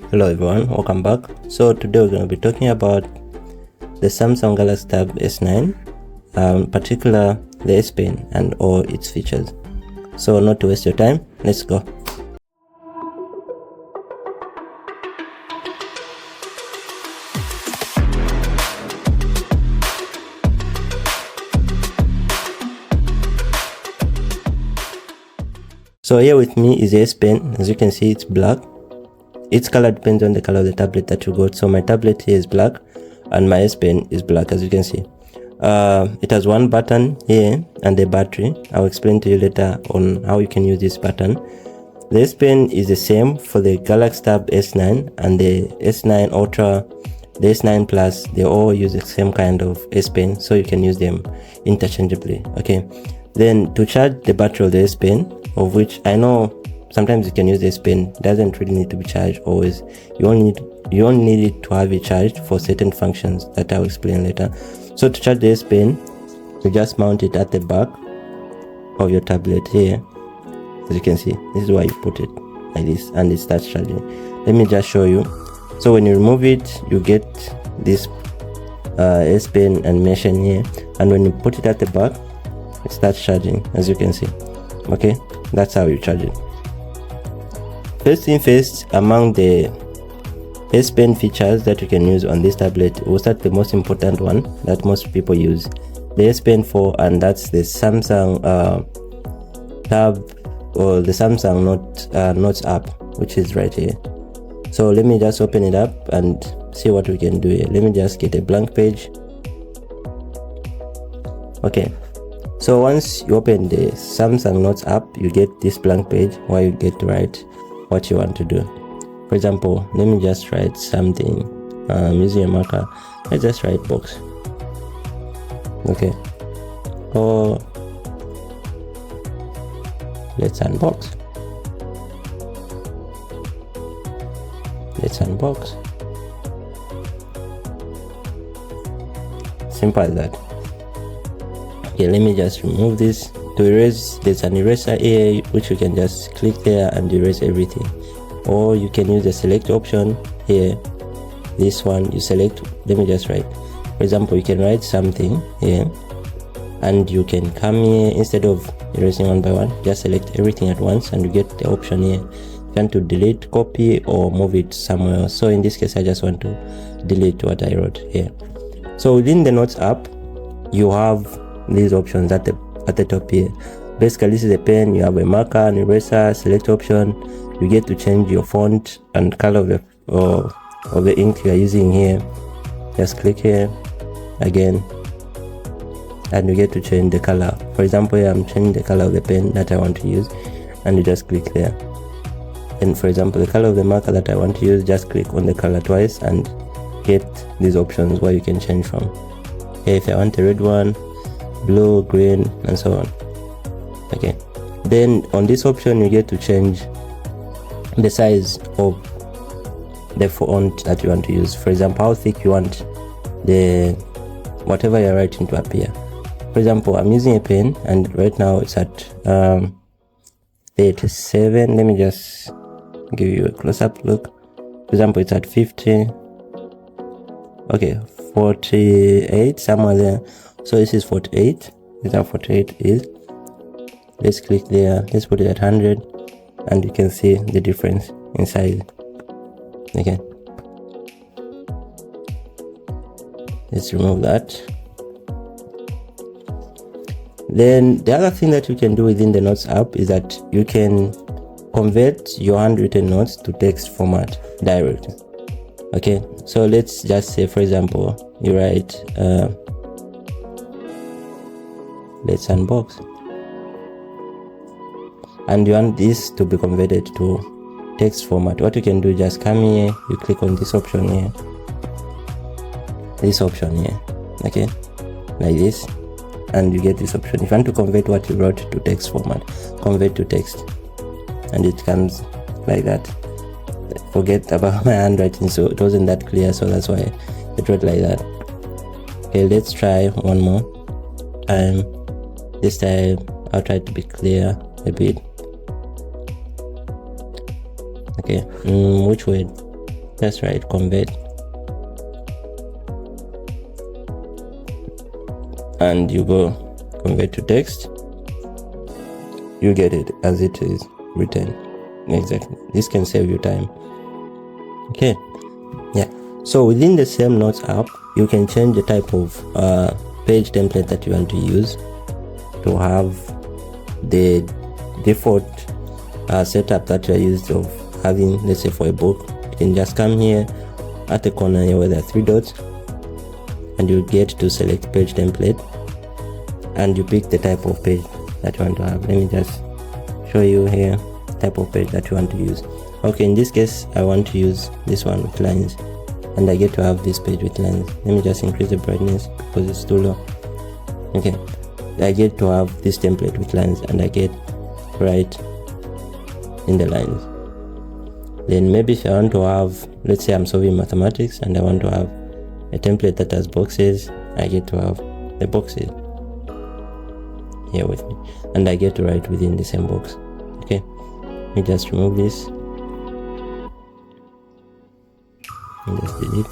Hello everyone, welcome back. So today we're going to be talking about the Samsung Galaxy Tab S9, in particular the S Pen and all its features. So not to waste your time, let's go. So here with me is the S Pen. As you can see, it's black. Its color depends on the color of the tablet that you got. So my tablet here is black and my S Pen is black, as you can see. It has one button here and the battery. I'll explain to you later on how you can use this button. The S Pen is the same for the Galaxy Tab S9 and the S9 Ultra, the S9 Plus. They all use the same kind of S Pen, so you can use them interchangeably. Okay, then to charge the battery of the S Pen, of which I know sometimes you can use the S Pen, doesn't really need to be charged always. You only need it to have it charged for certain functions that I'll explain later. So to charge the S Pen, you just mount it at the back of your tablet here. As you can see, this is why you put it like this and it starts charging. Let me just show you. So when you remove it, you get this S Pen animation here, and when you put it at the back, it starts charging, as you can see. Okay, that's how you charge it. First thing first, among the S Pen features that you can use on this tablet, we'll start the most important one that most people use, the S Pen 4, and that's the Samsung Tab or the Samsung Notes app, which is right here. So let me just open it up and see what we can do here. Let me just get a blank page. Okay, so once you open the Samsung Notes app, you get this blank page where you get to write what you want to do. For example, let me just write something using a marker. Let's just write box. Okay, or let's unbox. Simple as that. Okay, let me just remove this. To erase, there's an eraser here which you can just click there and erase everything, or you can use the select option here. This one you select. Let me just write, for example, you can write something here and you can come here, instead of erasing one by one, just select everything at once and you get the option here. You want to delete, copy, or move it somewhere else. So in this case I just want to delete what I wrote here. So within the Notes app, you have these options at the top here. Basically, this is a pen. You have a marker, an eraser, select option. You get to change your font and color of the ink you are using here. Just click here again and you get to change the color. For example, here I'm changing the color of the pen that I want to use, and you just click there. And for example, the color of the marker that I want to use, just click on the color twice and get these options where you can change from. Here, if I want a red one, blue, green, and so on. Okay, then on this option you get to change the size of the font that you want to use. For example, how thick you want the whatever you're writing to appear. For example, I'm using a pen and right now it's at 37. Let me just give you a close-up look. For example, it's at 50. Okay, 48, somewhere there. So this is 48. This is how 48 is. Let's click there. Let's put it at 100, and you can see the difference in size. Okay. Let's remove that. Then the other thing that you can do within the Notes app is that you can convert your handwritten notes to text format directly. Okay. So let's just say, for example, you write let's unbox, and you want this to be converted to text format. What you can do, just come here, you click on this option here, okay, like this, and you get this option. If you want to convert what you wrote to text format, convert to text, and it comes like that. Forget about my handwriting, so it wasn't that clear, so that's why it wrote like that. Okay, let's try one more time. This time I'll try to be clear a bit. Okay, which word? just write convert, and you go convert to text. You get it as it is written. Exactly. This can save you time. Okay. Yeah. So within the same Notes app, you can change the type of page template that you want to use to have the default setup that you are used of having. Let's say for a book, you can just come here at the corner here where there are 3 dots, and you get to select page template, and you pick the type of page that you want to have. Let me just show you here type of page that you want to use. Okay, in this case I want to use this one with lines, and I get to have this page with lines. Let me just increase the brightness because it's too low. Okay, I get to have this template with lines, and I get right in the lines. Then maybe if I want to have, let's say I'm solving mathematics and I want to have a template that has boxes, I get to have the boxes here with me, and I get to write within the same box. Okay, let me just remove this and just delete.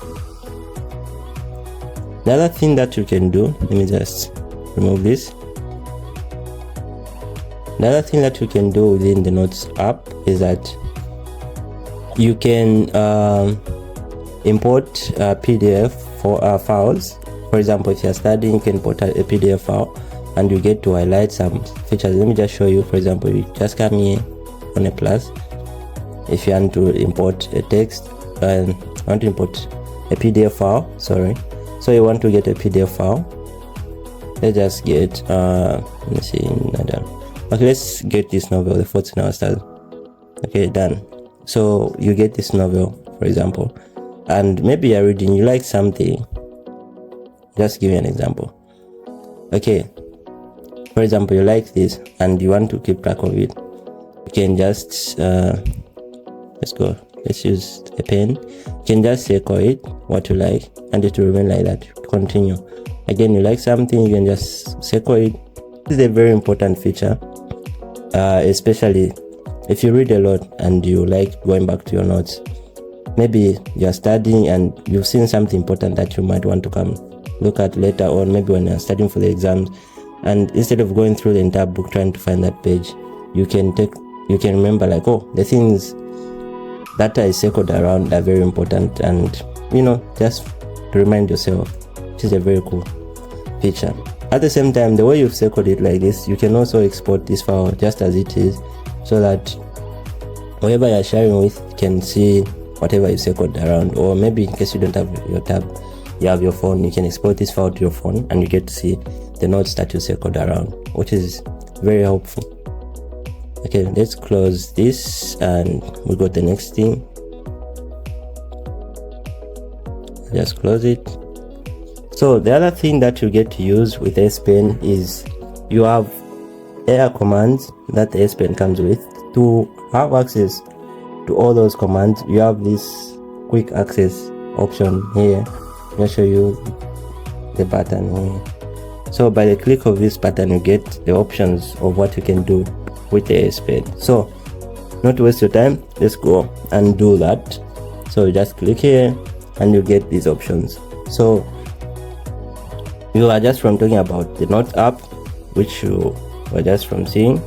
The other thing that you can do, let me just remove this. The other thing that you can do within the Notes app is that you can import PDF for files. For example, if you're studying, you can import a PDF file and you get to highlight some features. Let me just show you. For example, you just come here on a plus. If you want to import a text, want to import a PDF file, sorry. So you want to get a PDF file. Let's just get let's see, another. Okay, let's get this novel, The Faults in Our Stars. Okay, done. So you get this novel, for example, and maybe you're reading, you like something. Just give you an example. Okay, for example, you like this and you want to keep track of it. You can just let's use a pen. You can just circle it what you like, and it will remain like that. Continue. Again, you like something, you can just circle it. This is a very important feature, especially if you read a lot and you like going back to your notes. Maybe you're studying and you've seen something important that you might want to come look at later on, maybe when you're studying for the exams, and instead of going through the entire book trying to find that page, you can remember, like, oh, the things that are circled around are very important, and just to remind yourself, which is a very cool feature. At the same time, the way you've circled it like this, you can also export this file just as it is, so that whoever you're sharing with can see whatever you circled around. Or maybe in case you don't have your tab, you have your phone, you can export this file to your phone and you get to see the notes that you circled around, which is very helpful. Okay, let's close this and we go to the next thing. Just close it. So the other thing that you get to use with S Pen is you have air commands that the S Pen comes with. To have access to all those commands, you have this quick access option here. I'll show you the button here. So by the click of this button, you get the options of what you can do with the S Pen. So not to waste your time, let's go and do that. So you just click here and you get these options. So you are just from talking about the Notes app, which you were just from seeing.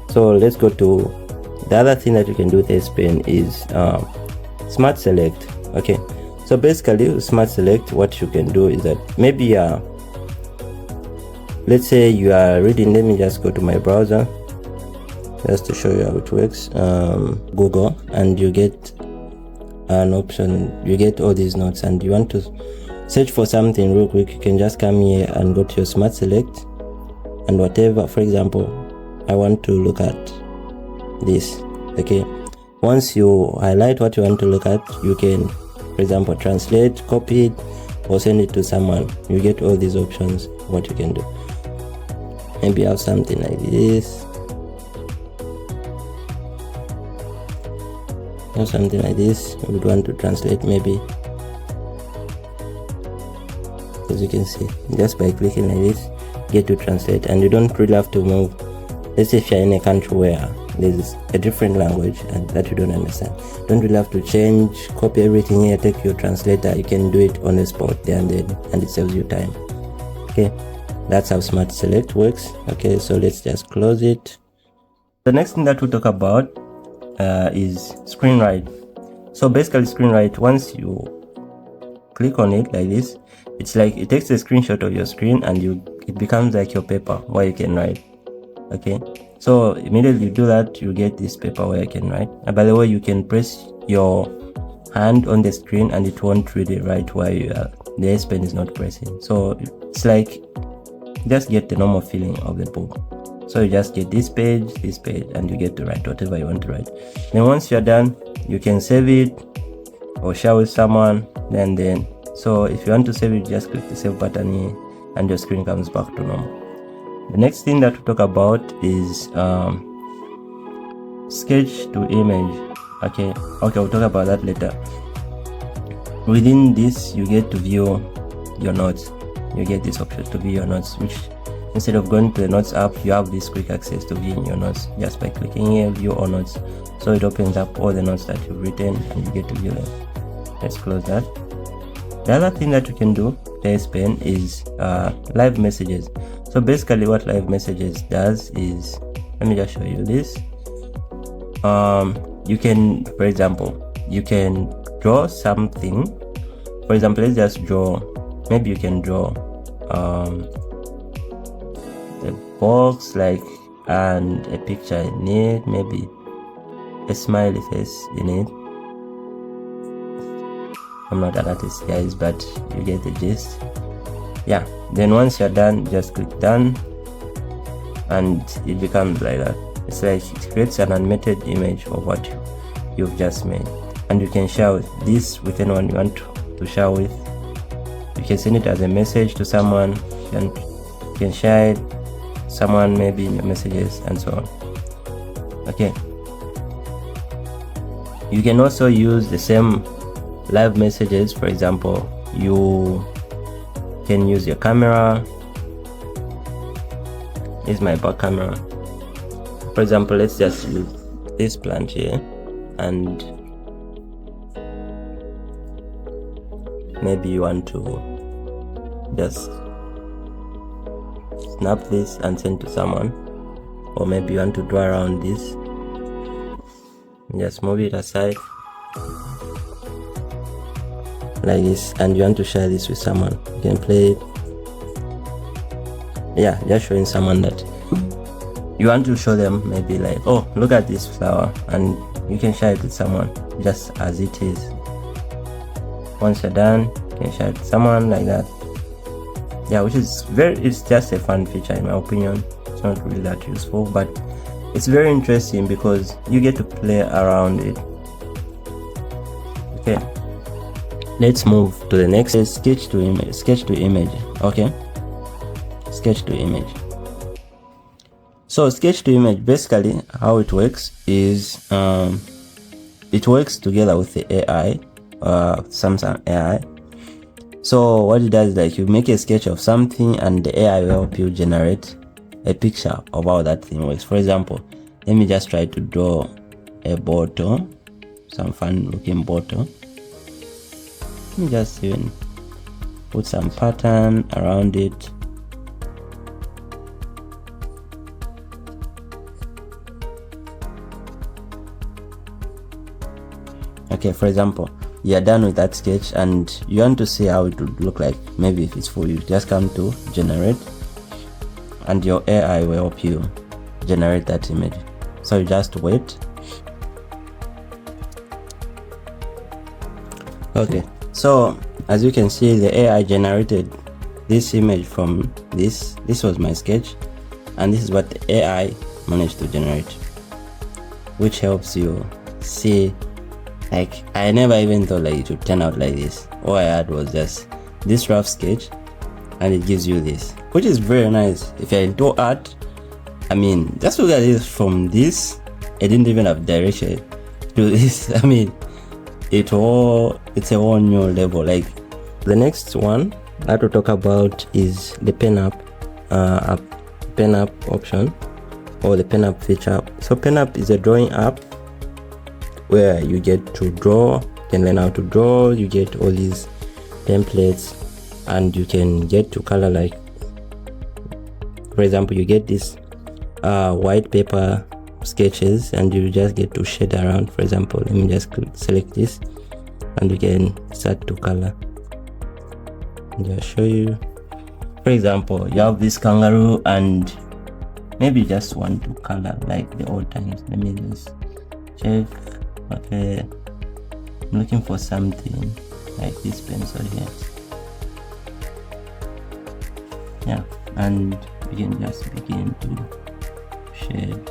So let's go to the other thing that you can do with S Pen is Smart Select. Okay, so basically with Smart Select, what you can do is that maybe let's say you are reading. Let me just go to my browser just to show you how it works. Google, and you get an option, you get all these notes, and you want to search for something real quick, you can just come here and go to your Smart Select, and whatever, for example, I want to look at this. Okay, once you highlight what you want to look at, you can, for example, translate, copy it, or send it to someone. You get all these options, what you can do. Maybe have something like this, or something like this. I would want to translate, maybe, as you can see, just by clicking like this, get to translate, and you don't really have to move. Let's say if you're in a country where there's a different language and that you don't understand, don't really have to change, copy everything here, take your translator. You can do it on the spot there and then, and it saves you time. Okay, that's how Smart Select works. Okay, so let's just close it. The next thing that we'll talk about is screen write. So basically screen write, once you click on it like this, it's like it takes a screenshot of your screen and it becomes like your paper where you can write. Okay, so immediately you do that, you get this paper where you can write. And by the way, you can press your hand on the screen and it won't really write while you are, the S Pen is not pressing. So it's like just get the normal feeling of the book. So you just get this page, and you get to write whatever you want to write. Then once you're done, you can save it or share with someone. Then so if you want to save it, just click the save button here and your screen comes back to normal. The next thing that we talk about is sketch to image. Okay, we'll talk about that later. Within this, you get to view your notes. You get this option to view your notes, which instead of going to the notes app, you have this quick access to viewing your notes just by clicking here, view all notes. So it opens up all the notes that you've written and you get to view them. Let's close that. The other thing that you can do, the S Pen, is live messages. So basically what live messages does is, let me just show you this. You can, for example, you can draw something. For example, let's just draw, maybe you can draw a box like, and a picture in it, maybe a smiley face in it. I'm not an artist, guys, but you get the gist. Yeah, then once you're done, just click done and it becomes like that. It's like it creates an animated image of what you've just made, and you can share this with anyone you want to share with. You can send it as a message to someone, you can share it someone maybe in your messages and so on. Okay, you can also use the same live messages. For example, you can use your camera. Here's my back camera. For example, let's just use this plant here and maybe you want to just snap this and send to someone, or maybe you want to draw around this, just move it aside like this, and you want to share this with someone. You can play it. Yeah, just showing someone that you want to show them, maybe like, oh, look at this flower, and you can share it with someone just as it is. Once you're done, you can share it with someone like that. Yeah, which is it's just a fun feature in my opinion. It's not really that useful, but it's very interesting because you get to play around it. Okay, let's move to the next. Sketch to image. Okay, sketch to image. So sketch to image, basically how it works is it works together with the AI, Samsung AI. So what it does is like you make a sketch of something and the AI will help you generate a picture of how that thing works. For example, let me just try to draw a bottle, some fun looking bottle. Let me just even put some pattern around it. Okay, for example, you're done with that sketch and you want to see how it would look like. Maybe if it's full, you just come to generate and your AI will help you generate that image. So you just wait. Okay, so as you can see, the AI generated this image from this was my sketch, and this is what the AI managed to generate, which helps you see. Like, I never even thought like it would turn out like this. All I had was just this rough sketch and it gives you this, which is very nice. If you're into art, I mean, just look at this. From this, I didn't even have direction to this. I mean, it's a whole new level. Like, the next one I have to talk about is the Penup option. or the Penup feature. So Penup is a drawing app where you get to draw, you can learn how to draw, you get all these templates, and you can get to color, like for example you get this white paper sketches and you just get to shade around. For example, let me just select this and you can start to color. I'll show you. For example, you have this kangaroo and maybe you just want to color like the old times. Let me just check. Okay, I'm looking for something like this pencil here. Yeah, and we can just begin to shade.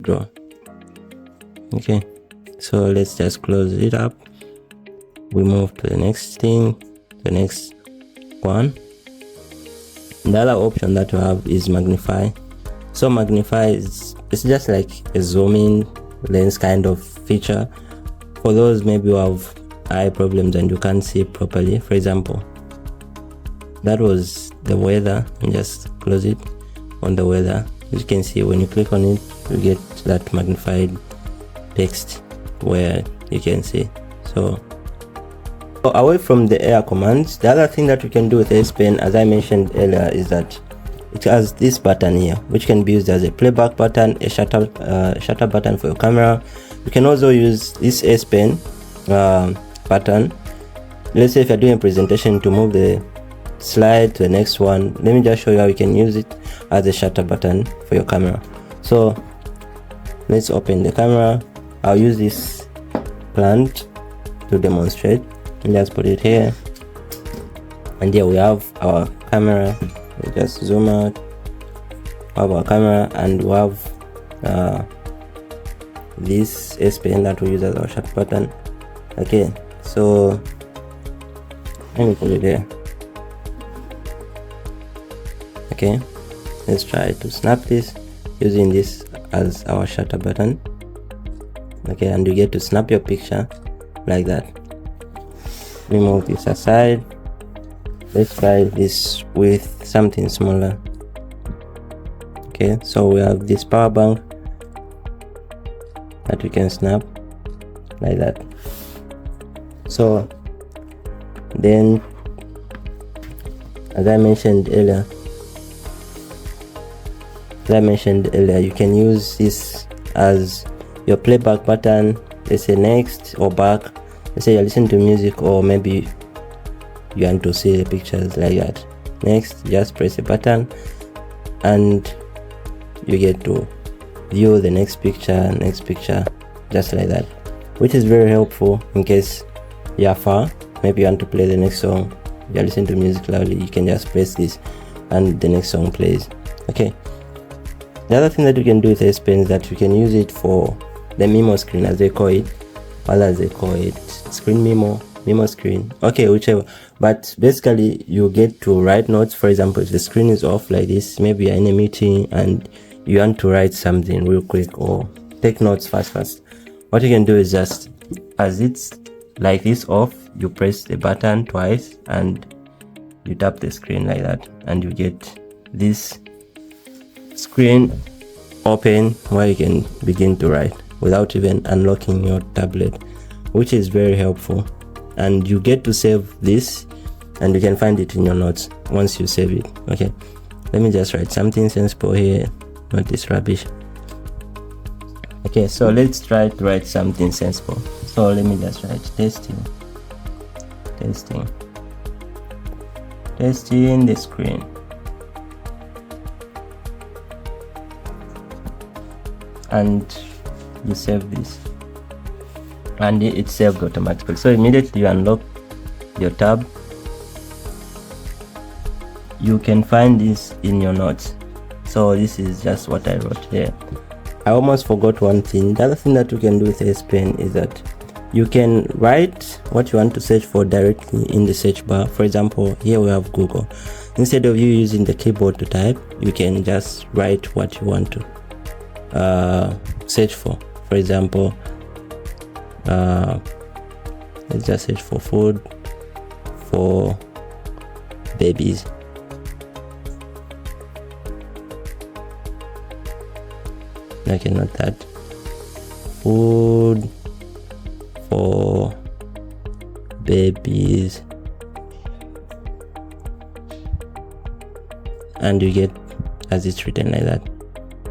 Draw. Okay, so let's just close it up. We move to the next thing, the next one. The other option that you have is magnify. So magnify is, it's just like a zooming lens kind of feature for those maybe who have eye problems and you can't see properly. For example, that was the weather, and just close it on the weather. As you can see, when you click on it, you get that magnified text where you can see. So away from the air commands, the other thing that you can do with S Pen, as I mentioned earlier, is that it has this button here, which can be used as a playback button, a shutter button for your camera. You can also use this S Pen button. Let's say if you're doing a presentation, to move the slide to the next one. Let me just show you how you can use it as a shutter button for your camera. So let's open the camera. I'll use this plant to demonstrate. And just put it here, and here we have our camera. We just zoom out, we have our camera, and we have this S Pen that we use as our shutter button. Okay, so let me put it there. Okay, let's try to snap this using this as our shutter button. Okay, and you get to snap your picture like that. Remove this aside. Let's try this with something smaller. Okay, so we have this power bank that we can snap like that. So then, as I mentioned earlier, you can use this as your playback button. Let's say next or back. Let's say you're listening to music, or maybe you want to see the pictures like that. Next, just press a button and you get to view the next picture, just like that, which is very helpful in case you're far. Maybe you want to play the next song, you're listening to music loudly, you can just press this and the next song plays. Okay, the other thing that you can do with S Pen is that you can use it for the Memo screen, as they call it, or as they call it, screen memo screen, okay, whichever. But basically you get to write notes. For example, if the screen is off like this, maybe you're in a meeting and you want to write something real quick or take notes fast, what you can do is just, as it's like this off, you press the button twice and you tap the screen like that, and you get this screen open where you can begin to write without even unlocking your tablet, which is very helpful. And you get to save this, and you can find it in your notes once you save it. Okay, let me just write something sensible here, not this rubbish. Okay, so let's try to write something sensible. So let me just write testing the screen. and you save this, and it's saved automatically. So immediately you unlock your tab, you can find this in your notes. So this is just what I wrote here. I almost forgot one thing. The other thing that you can do with S Pen is that you can write what you want to search for directly in the search bar. For example, here we have Google. Instead of you using the keyboard to type, you can just write what you want to search for. For example, let's just search for food for babies. Okay, not that. Food for babies, and you get as it's written like that,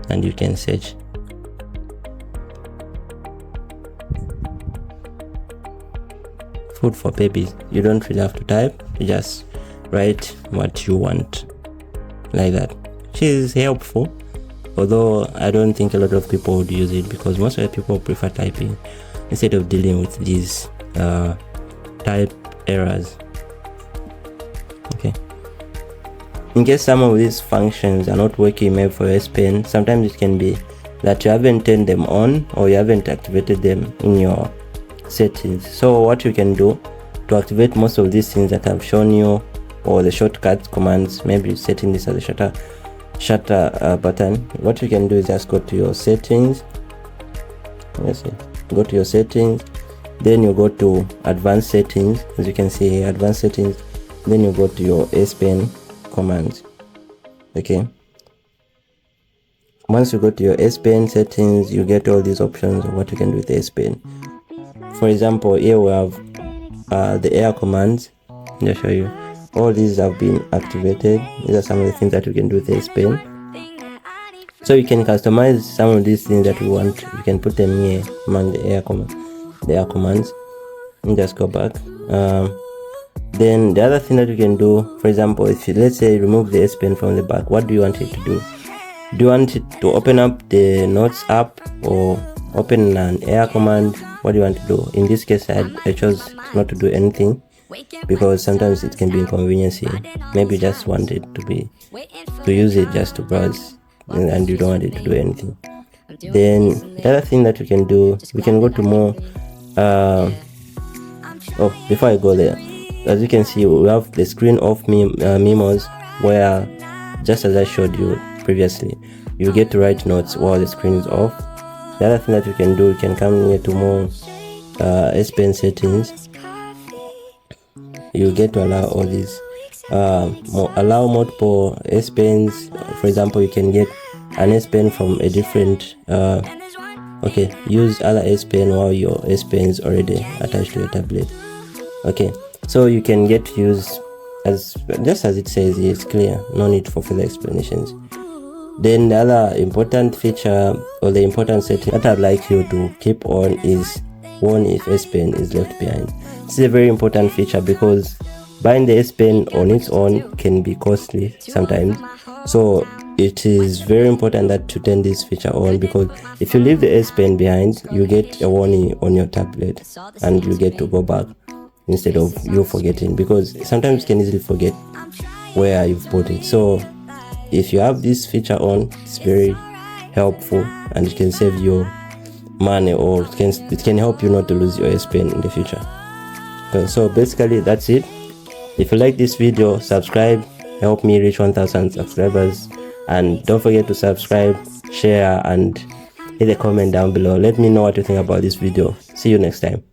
and you can search. Food for babies. You don't really have to type, you just write what you want like that, which is helpful. Although I don't think a lot of people would use it, because most of the people prefer typing instead of dealing with these type errors. Okay, in case some of these functions are not working maybe for your S Pen, sometimes it can be that you haven't turned them on or you haven't activated them in your settings. So what you can do to activate most of these things that I've shown you, or the shortcut commands, maybe setting this as a shutter button, what you can do is just go to your settings. Let's see, go to your settings, then you go to advanced settings. As you can see here, advanced settings, then you go to your S Pen commands. Okay, once you go to your S Pen settings, you get all these options of what you can do with the S Pen. For example, here we have the air commands. Let me show you. All these have been activated. These are some of the things that you can do with the S Pen. So you can customize some of these things that you want. You can put them here among the air commands. And just go back. Then the other thing that you can do, for example, if you, let's say, remove the S Pen from the back, what do you want it to do? Do you want it to open up the Notes app or open an air command? What do you want to do? In this case, I chose not to do anything, because sometimes it can be inconveniencing. Maybe you just want it to use it just to browse, and you don't want it to do anything. Then the other thing that you can do, we can go to more before I go there, as you can see, we have the screen off memos, where, just as I showed you previously, you get to write notes while the screen is off. The other thing that you can do, you can come here to more S Pen settings. You get to allow all these, allow multiple S Pens. For example, you can get an S Pen from a different, okay, use other S Pen while your S Pen is already attached to your tablet. Okay, so you can get to use, just as it says here, it's clear, no need for further explanations. Then the other important feature, or the important setting that I'd like you to keep on, is warn if S Pen is left behind. This is a very important feature, because buying the S Pen on its own can be costly sometimes. So it is very important that you turn this feature on, because if you leave the S Pen behind, you get a warning on your tablet and you get to go back instead of you forgetting, because sometimes you can easily forget where you've put it. So if you have this feature on, it's very helpful, and it can save you money, or it can help you not to lose your S Pen in the future. Okay, so basically that's it. If you like this video, subscribe, help me reach 1000 subscribers, and don't forget to subscribe, share, and hit a comment down below. Let me know what you think about this video. See you next time.